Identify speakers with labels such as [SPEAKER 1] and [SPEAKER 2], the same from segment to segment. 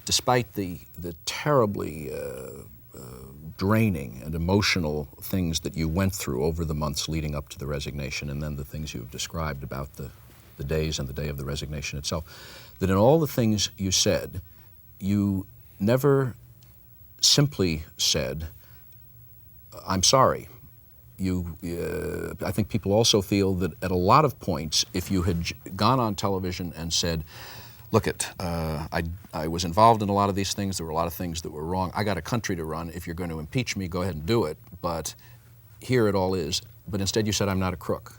[SPEAKER 1] despite the terribly draining and emotional things that you went through over the months leading up to the resignation, and then the things you've described about the days and the day of the resignation itself, that in all the things you said, you never simply said, I'm sorry. I think people also feel that at a lot of points, if you had gone on television and said, look I was involved in a lot of these things, there were a lot of things that were wrong, I got a country to run, if you're going to impeach me, go ahead and do it, but here it all is. But instead you said, I'm not a crook.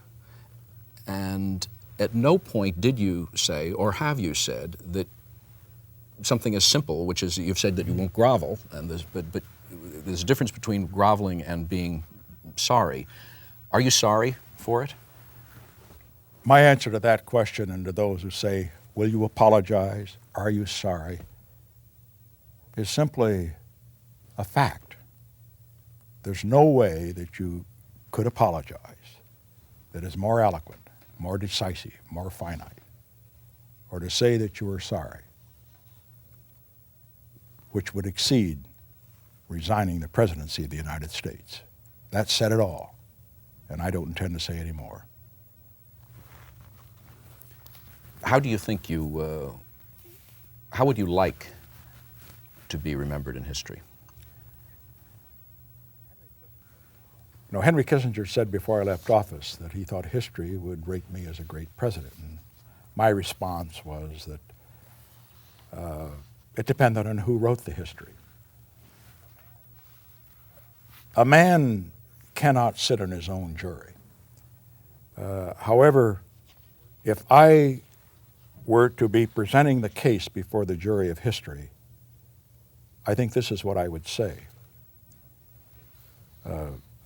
[SPEAKER 1] And at no point did you say, or have you said, that something as simple, which is you've said that you won't grovel, and but there's a difference between groveling and being sorry. Are you sorry for it?
[SPEAKER 2] My answer to that question, and to those who say, will you apologize? Are you sorry? Is simply a fact. There's no way that you could apologize that is more eloquent, more decisive, more finite, or to say that you are sorry, which would exceed resigning the presidency of the United States. That said it all, and I don't intend to say any more.
[SPEAKER 1] How do you think how would you like to be remembered in history?
[SPEAKER 2] You know, Henry Kissinger said before I left office that he thought history would rate me as a great president. And my response was that it depended on who wrote the history. A man cannot sit in his own jury. However, if I were to be presenting the case before the jury of history, I think this is what I would say.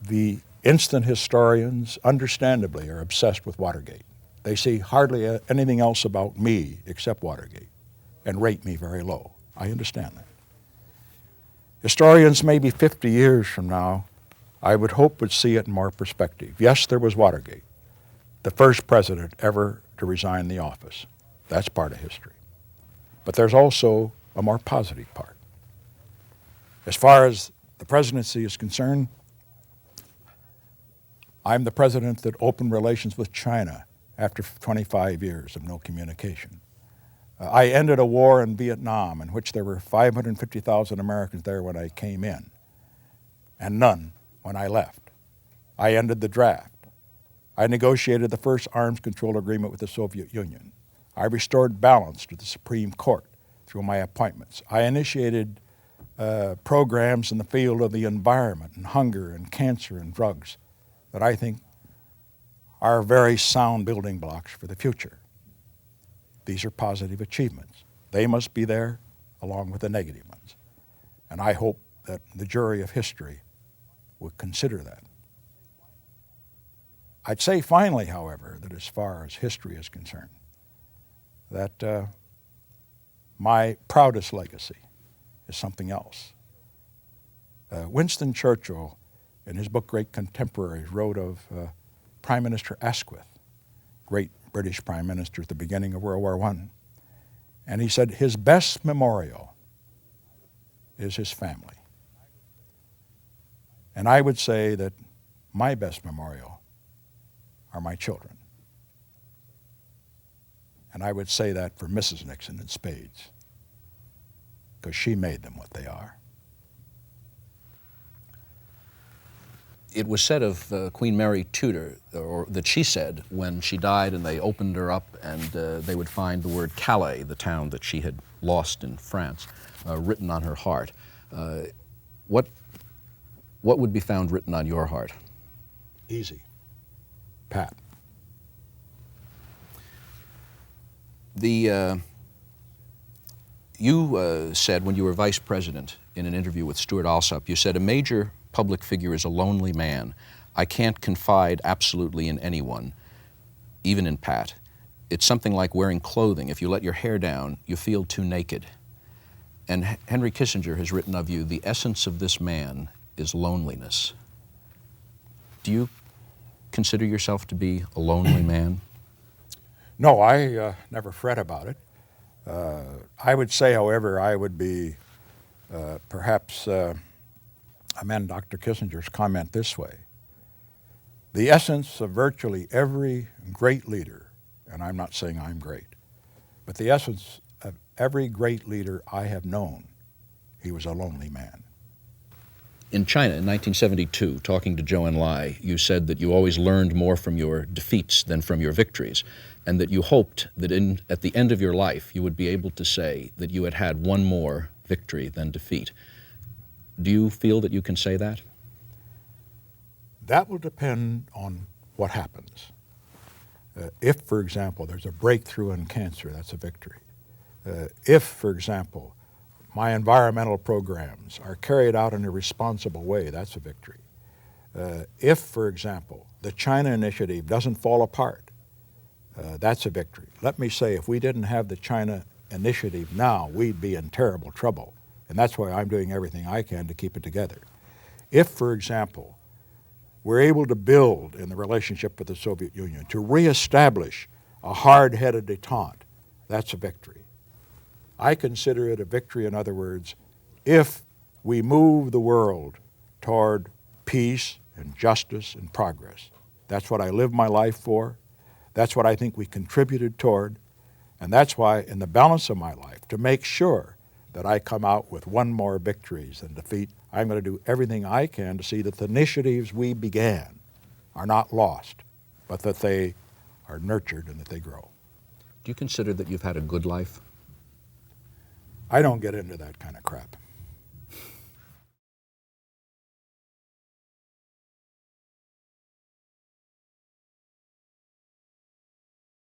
[SPEAKER 2] The instant historians, understandably, are obsessed with Watergate. They see hardly anything else about me except Watergate and rate me very low. I understand that. Historians, maybe 50 years from now, I would hope would see it in more perspective. Yes, there was Watergate, the first president ever to resign the office. That's part of history. But there's also a more positive part. As far as the presidency is concerned, I'm the president that opened relations with China after 25 years of no communication. I ended a war in Vietnam in which there were 550,000 Americans there when I came in, and none when I left. I ended the draft. I negotiated the first arms control agreement with the Soviet Union. I restored balance to the Supreme Court through my appointments. I initiated programs in the field of the environment and hunger and cancer and drugs that I think are very sound building blocks for the future. These are positive achievements. They must be there along with the negative ones. And I hope that the jury of history would consider that. I'd say finally, however, that as far as history is concerned, that my proudest legacy is something else. Winston Churchill, in his book Great Contemporaries, wrote of Prime Minister Asquith, great British Prime Minister at the beginning of World War I. And he said his best memorial is his family. And I would say that my best memorial are my children. And I would say that for Mrs. Nixon in spades, because she made them what they are.
[SPEAKER 1] It was said of Queen Mary Tudor, or that she said when she died and they opened her up and they would find the word Calais, the town that she had lost in France, written on her heart. What would be found written on your heart?
[SPEAKER 2] Easy. Pat.
[SPEAKER 1] You said when you were vice president in an interview with Stuart Alsop, you said, a major public figure is a lonely man. I can't confide absolutely in anyone, even in Pat. It's something like wearing clothing. If you let your hair down, you feel too naked. And Henry Kissinger has written of you, the essence of this man is loneliness. Do you consider yourself to be a lonely man?
[SPEAKER 2] No, I never fret about it. I would say, however, I would be perhaps amend Dr. Kissinger's comment this way. The essence of virtually every great leader, and I'm not saying I'm great, but the essence of every great leader I have known, he was a lonely man.
[SPEAKER 1] In China in 1972, talking to Zhou Enlai, you said that you always learned more from your defeats than from your victories, and that you hoped that at the end of your life you would be able to say that you had had one more victory than defeat. Do you feel that you can say that?
[SPEAKER 2] That will depend on what happens. If, for example, there's a breakthrough in cancer, that's a victory. If, for example, my environmental programs are carried out in a responsible way, that's a victory. If, for example, the China initiative doesn't fall apart, that's a victory. Let me say, if we didn't have the China initiative now, we'd be in terrible trouble. And that's why I'm doing everything I can to keep it together. If, for example, we're able to build in the relationship with the Soviet Union, to reestablish a hard-headed détente, that's a victory. I consider it a victory, in other words, if we move the world toward peace and justice and progress. That's what I live my life for. That's what I think we contributed toward. And that's why, in the balance of my life, to make sure that I come out with one more victories than defeat, I'm going to do everything I can to see that the initiatives we began are not lost, but that they are nurtured and that they grow.
[SPEAKER 1] Do you consider that you've had a good life?
[SPEAKER 2] I don't get into that kind of crap.